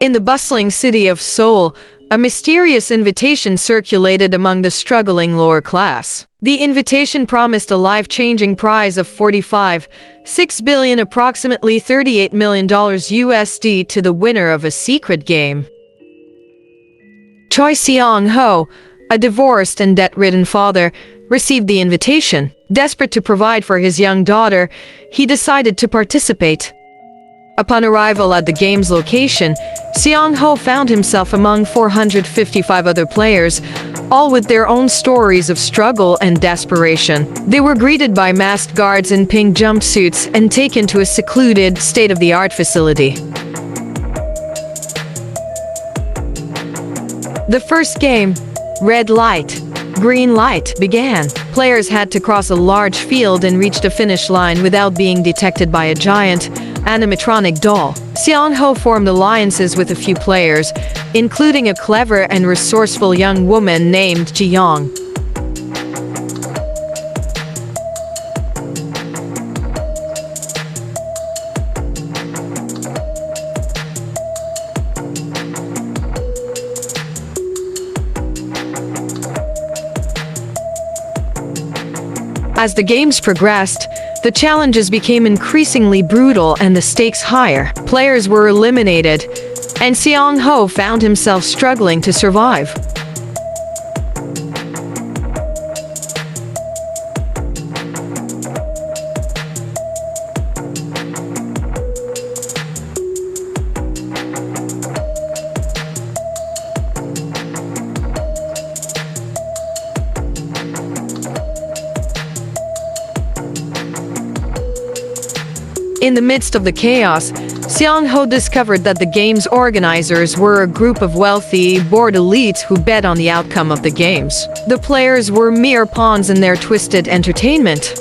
In the bustling city of Seoul, a mysterious invitation circulated among the struggling lower class. The invitation promised a life-changing prize of 45.6 billion, approximately $38 million USD, to the winner of a secret game. Choi Seong-ho, a divorced and debt-ridden father, received the invitation. Desperate to provide for his young daughter, he decided to participate. Upon arrival at the game's location, Seong-ho found himself among 455 other players, all with their own stories of struggle and desperation. They were greeted by masked guards in pink jumpsuits and taken to a secluded, state-of-the-art facility. The first game, Red Light, Green Light, began. Players had to cross a large field and reach the finish line without being detected by a giant animatronic doll. Seong-ho formed alliances with a few players, including a clever and resourceful young woman named Ji-young. As the games progressed, the challenges became increasingly brutal and the stakes higher. Players were eliminated, and Seong-ho found himself struggling to survive. In the midst of the chaos, Seong-ho discovered that the game's organizers were a group of wealthy, bored elites who bet on the outcome of the games. The players were mere pawns in their twisted entertainment.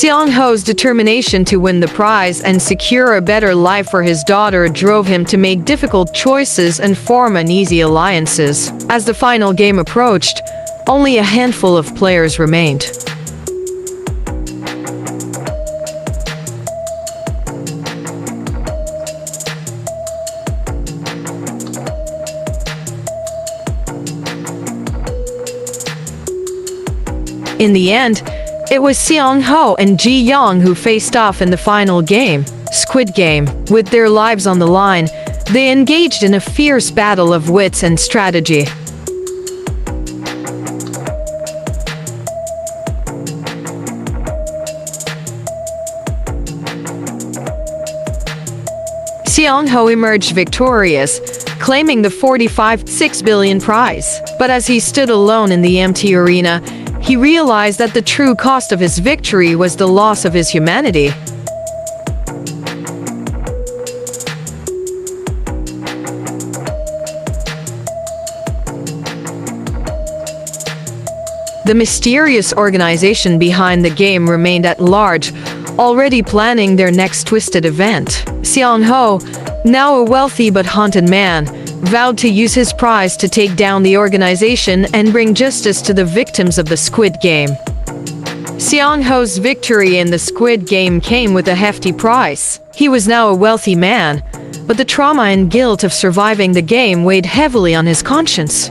Seong-ho's determination to win the prize and secure a better life for his daughter drove him to make difficult choices and form uneasy alliances. As the final game approached, only a handful of players remained. In the end, it was Seong-ho and Ji-young who faced off in the final game, Squid Game. With their lives on the line, they engaged in a fierce battle of wits and strategy. Seong-ho emerged victorious, claiming the 45.6 billion prize. But as he stood alone in the empty arena, he realized that the true cost of his victory was the loss of his humanity. The mysterious organization behind the game remained at large, already planning their next twisted event. Seong-ho, now a wealthy but haunted man, vowed to use his prize to take down the organization and bring justice to the victims of the Squid Game. Seong-ho's victory in the Squid Game came with a hefty price. He was now a wealthy man, but the trauma and guilt of surviving the game weighed heavily on his conscience.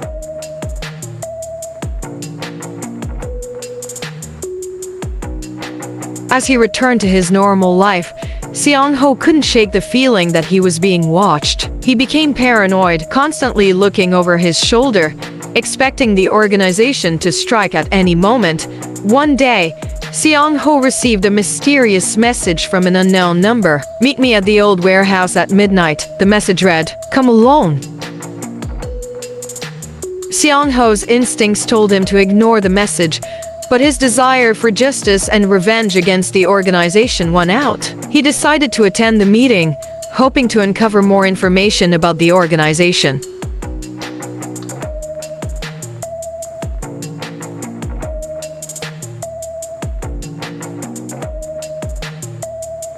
As he returned to his normal life, Seong-ho couldn't shake the feeling that he was being watched. He became paranoid, constantly looking over his shoulder, expecting the organization to strike at any moment. One day, Seong-ho received a mysterious message from an unknown number. "Meet me at the old warehouse at midnight," the message read. "Come alone." Seong-ho's instincts told him to ignore the message, but his desire for justice and revenge against the organization won out. He decided to attend the meeting, hoping to uncover more information about the organization.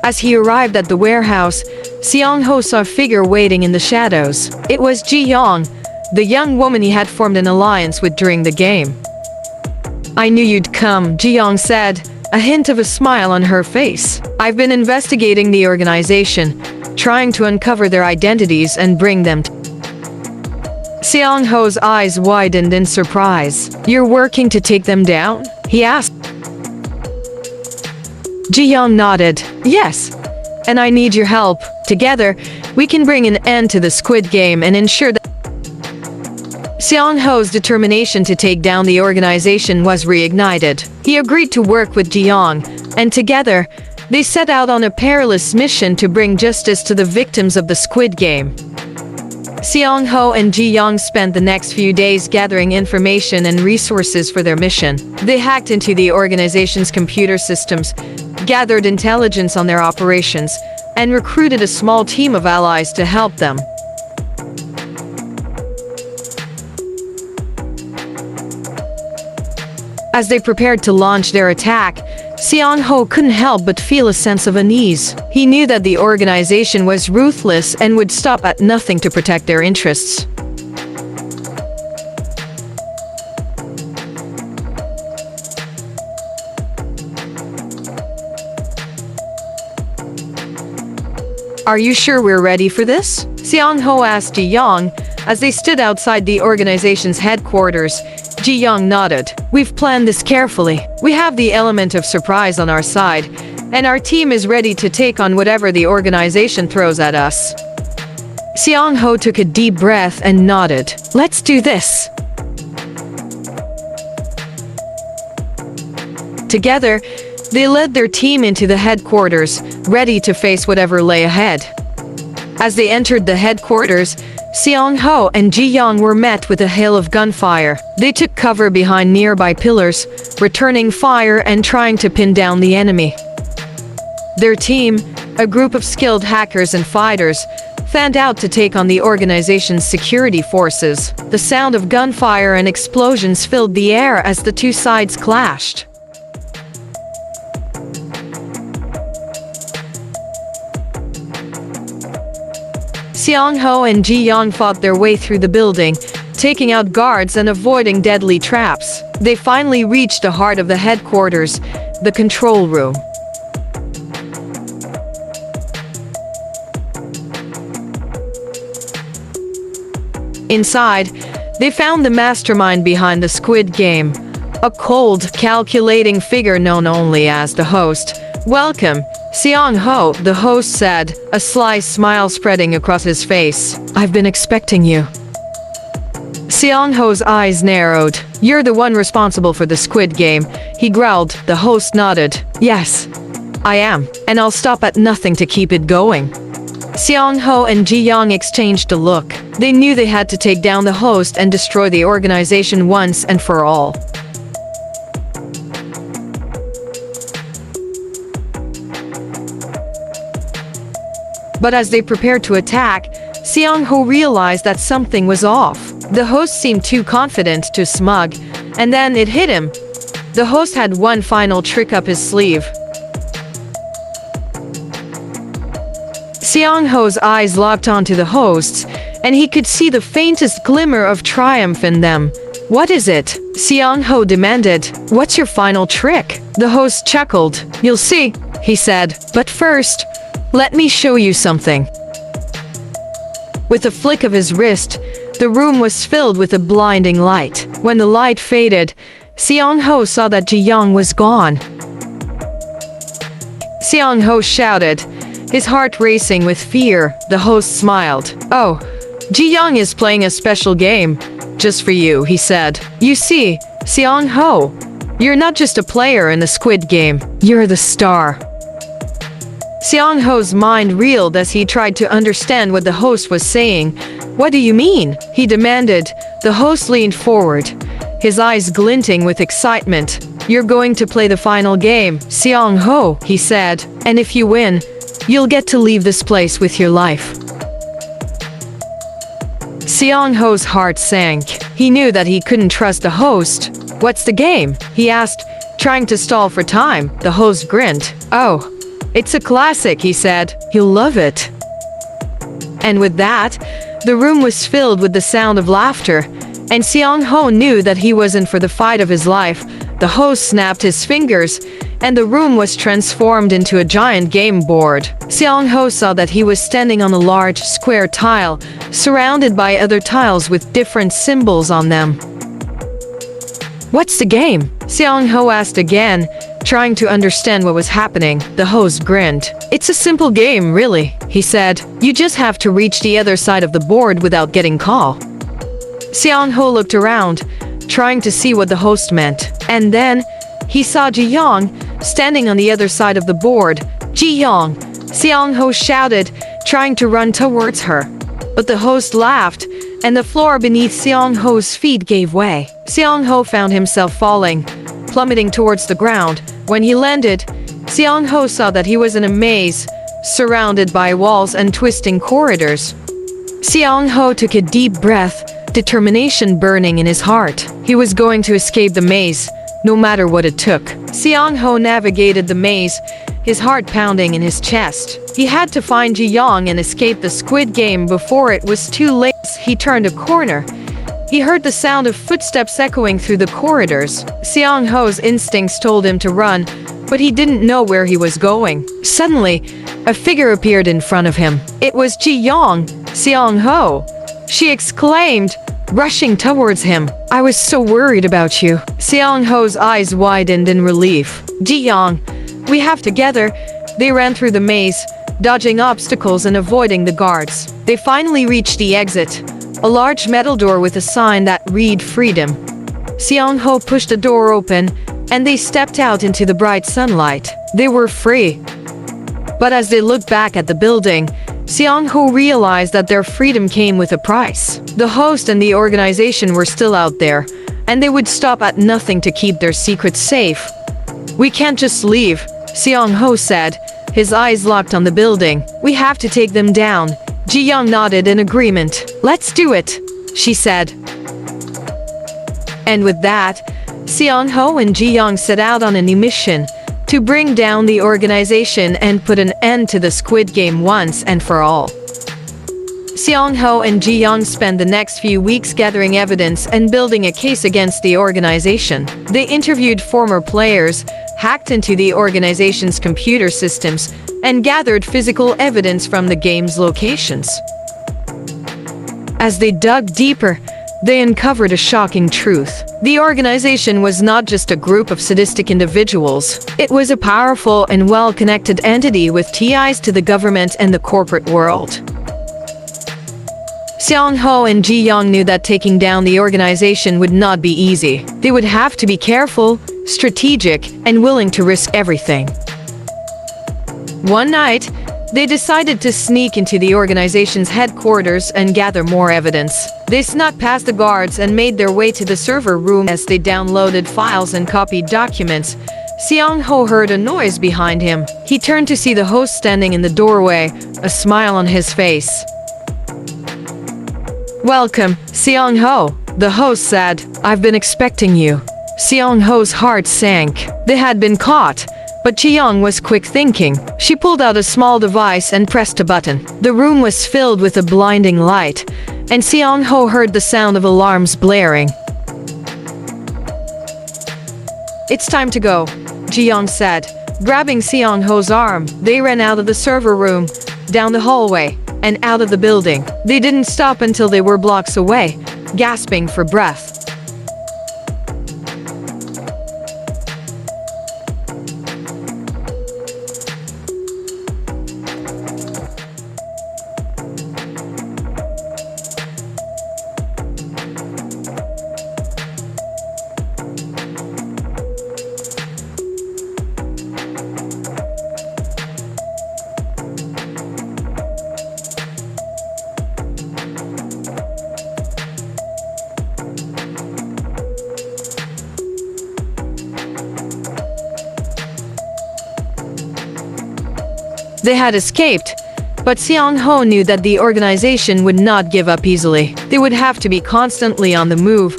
As he arrived at the warehouse, Seong-ho saw a figure waiting in the shadows. It was Ji-young, the young woman he had formed an alliance with during the game. I knew you'd come, Ji-young said, a hint of a smile on her face. I've been investigating the organization, trying to uncover their identities and bring them to Seong-ho's eyes widened in surprise. You're working to take them down? He asked. Ji-young nodded. Yes, and I need your help. Together, we can bring an end to the Squid Game and ensure that Seong-ho's determination to take down the organization was reignited. He agreed to work with Ji-young, and together, they set out on a perilous mission to bring justice to the victims of the Squid Game. Seong-ho and Ji-young spent the next few days gathering information and resources for their mission. They hacked into the organization's computer systems, gathered intelligence on their operations, and recruited a small team of allies to help them. As they prepared to launch their attack, Seong-ho couldn't help but feel a sense of unease. He knew that the organization was ruthless and would stop at nothing to protect their interests. Are you sure we're ready for this? Seong-ho asked Ji-young as they stood outside the organization's headquarters. Ji-young nodded. We've planned this carefully. We have the element of surprise on our side, and our team is ready to take on whatever the organization throws at us. Seong-ho took a deep breath and nodded. Let's do this. Together, they led their team into the headquarters, ready to face whatever lay ahead. As they entered the headquarters, Seong-ho and Ji-young were met with a hail of gunfire. They took cover behind nearby pillars, returning fire and trying to pin down the enemy. Their team, a group of skilled hackers and fighters, fanned out to take on the organization's security forces. The sound of gunfire and explosions filled the air as the two sides clashed. Seong-ho and Ji-young fought their way through the building, taking out guards and avoiding deadly traps. They finally reached the heart of the headquarters, the control room. Inside, they found the mastermind behind the Squid Game, a cold, calculating figure known only as the host. Welcome, Seong-ho, the host said, a sly smile spreading across his face. I've been expecting you. Seong-ho's eyes narrowed. You're the one responsible for the Squid Game, he growled. The host nodded. Yes, I am, and I'll stop at nothing to keep it going. Seong-ho and Ji-young exchanged a look. They knew they had to take down the host and destroy the organization once and for all. But as they prepared to attack, Seong-ho realized that something was off. The host seemed too confident, too smug, and then it hit him. The host had one final trick up his sleeve. Seong-ho's eyes locked onto the host's, and he could see the faintest glimmer of triumph in them. What is it? Seong-ho demanded. What's your final trick? The host chuckled. You'll see, he said. But first, let me show you something. With a flick of his wrist, the room was filled with a blinding light. When the light faded, Seong-ho saw that Ji-young was gone. Seong-ho shouted, his heart racing with fear. The host smiled. Oh, Ji-young is playing a special game. Just for you, he said. You see, Seong-ho, you're not just a player in the Squid Game, you're the star. Seong-ho's mind reeled as he tried to understand what the host was saying. What do you mean? He demanded. The host leaned forward, his eyes glinting with excitement. You're going to play the final game, Seong-ho, he said. And if you win, you'll get to leave this place with your life. Seong-ho's heart sank. He knew that he couldn't trust the host. What's the game? He asked, trying to stall for time. The host grinned. Oh, it's a classic, he said. You'll love it. And with that, the room was filled with the sound of laughter, and Seong-ho knew that he was in for the fight of his life. The host snapped his fingers, and the room was transformed into a giant game board. Seong-ho saw that he was standing on a large square tile, surrounded by other tiles with different symbols on them. "What's the game?" Seong-ho asked again, trying to understand what was happening. The host grinned. "It's a simple game, really," he said. "You just have to reach the other side of the board without getting caught." Seong-ho looked around, trying to see what the host meant. And then, he saw Ji-young standing on the other side of the board. "Ji-young!" Seong-ho shouted, trying to run towards her. But the host laughed, and the floor beneath Seong-ho's feet gave way. Seong-ho found himself falling, plummeting towards the ground. When he landed, Seong-ho saw that he was in a maze, surrounded by walls and twisting corridors. Seong-ho took a deep breath, determination burning in his heart. He was going to escape the maze, no matter what it took. Seong-ho navigated the maze, his heart pounding in his chest. He had to find Ji-young and escape the Squid Game before it was too late. He turned a corner. He heard the sound of footsteps echoing through the corridors. Seong-ho's instincts told him to run, but he didn't know where he was going. Suddenly, a figure appeared in front of him. It was Ji-young. "Seong-ho!" she exclaimed, rushing towards him. "I was so worried about you." Seong-ho's eyes widened in relief. "Ji-young, we have together." They ran through the maze, dodging obstacles and avoiding the guards. They finally reached the exit, a large metal door with a sign that read "Freedom." Seong-ho pushed the door open, and they stepped out into the bright sunlight. They were free. But as they looked back at the building, Seong-ho realized that their freedom came with a price. The host and the organization were still out there, and they would stop at nothing to keep their secrets safe. "We can't just leave," Seong-ho said, his eyes locked on the building. "We have to take them down." Ji-young nodded in agreement. "Let's do it," she said. And with that, Seong-ho and Ji-young set out on a new mission to bring down the organization and put an end to the Squid Game once and for all. Seong-ho and Ji-young spent the next few weeks gathering evidence and building a case against the organization. They interviewed former players, hacked into the organization's computer systems, and gathered physical evidence from the game's locations. As they dug deeper, they uncovered a shocking truth. The organization was not just a group of sadistic individuals. It was a powerful and well-connected entity with ties to the government and the corporate world. Seong-ho and Ji-young knew that taking down the organization would not be easy. They would have to be careful, strategic, and willing to risk everything. One night, they decided to sneak into the organization's headquarters and gather more evidence. They snuck past the guards and made their way to the server room. As they downloaded files and copied documents, Seong-ho heard a noise behind him. He turned to see the host standing in the doorway, a smile on his face. "Welcome, Seong-ho," the host said. "I've been expecting you." Seong-ho's heart sank. They had been caught, but Ji-young was quick thinking. She pulled out a small device and pressed a button. The room was filled with a blinding light, and Seong-ho heard the sound of alarms blaring. "It's time to go," Ji-young said. Grabbing Seong-ho's arm, they ran out of the server room, down the hallway, and out of the building. They didn't stop until they were blocks away, gasping for breath. They had escaped, but Seong-ho knew that the organization would not give up easily. They would have to be constantly on the move,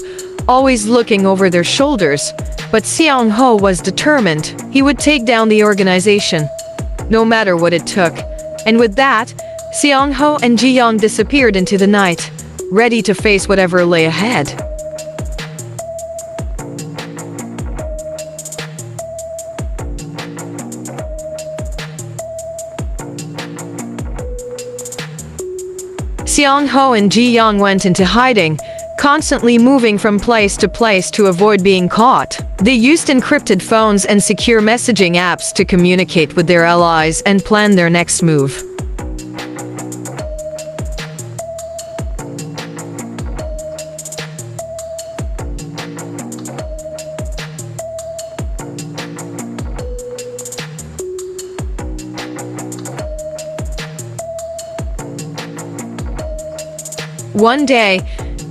always looking over their shoulders. But Seong-ho was determined. He would take down the organization, no matter what it took. And with that, Seong-ho and Ji-young disappeared into the night, ready to face whatever lay ahead. Seong-ho and Ji-young went into hiding, constantly moving from place to place to avoid being caught. They used encrypted phones and secure messaging apps to communicate with their allies and plan their next move. One day,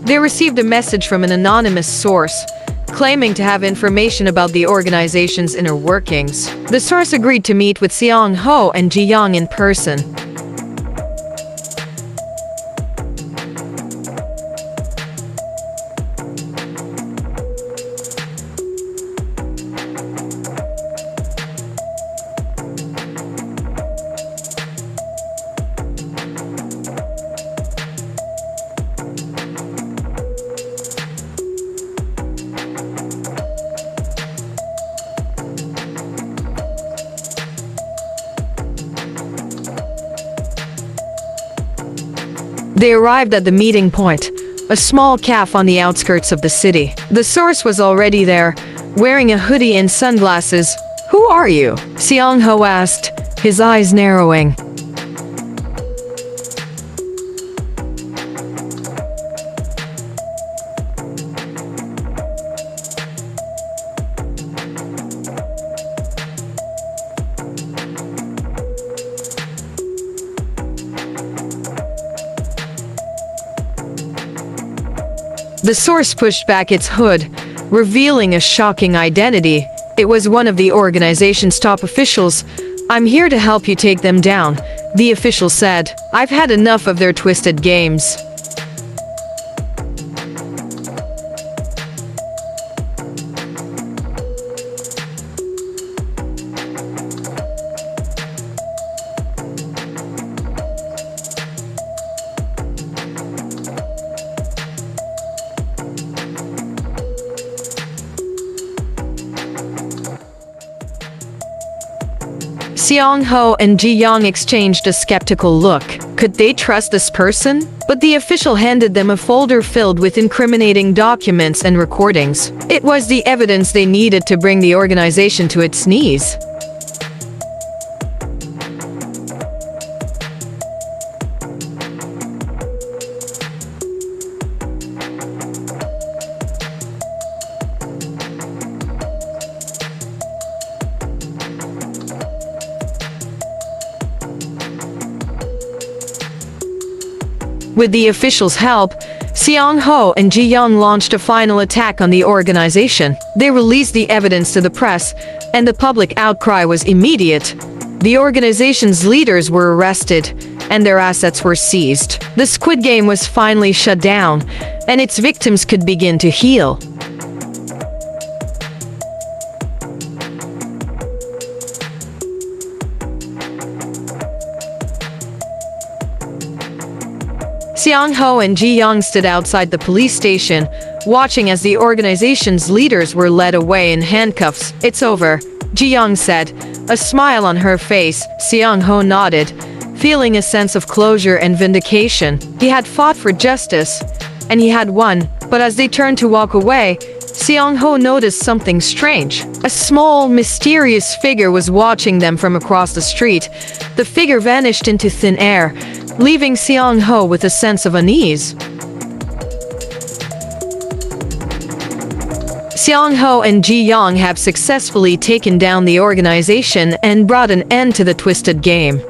they received a message from an anonymous source, claiming to have information about the organization's inner workings. The source agreed to meet with Seong-ho and Ji-young in person. They arrived at the meeting point, a small cafe on the outskirts of the city. The source was already there, wearing a hoodie and sunglasses. "Who are you?" Seong-ho asked, his eyes narrowing. The source pushed back its hood, revealing a shocking identity. It was one of the organization's top officials. "I'm here to help you take them down," the official said. "I've had enough of their twisted games." Seong-ho and Ji-young exchanged a skeptical look. Could they trust this person? But the official handed them a folder filled with incriminating documents and recordings. It was the evidence they needed to bring the organization to its knees. With the officials' help, Seong-ho and Ji-young launched a final attack on the organization. They released the evidence to the press, and the public outcry was immediate. The organization's leaders were arrested, and their assets were seized. The Squid Game was finally shut down, and its victims could begin to heal. Seong-ho and Ji-young stood outside the police station, watching as the organization's leaders were led away in handcuffs. "It's over," Ji-young said, a smile on her face. Seong-ho nodded, feeling a sense of closure and vindication. He had fought for justice, and he had won. But as they turned to walk away, Seong-ho noticed something strange. A small, mysterious figure was watching them from across the street. The figure vanished into thin air, leaving Seong-ho with a sense of unease. Seong-ho and Ji-young have successfully taken down the organization and brought an end to the twisted game.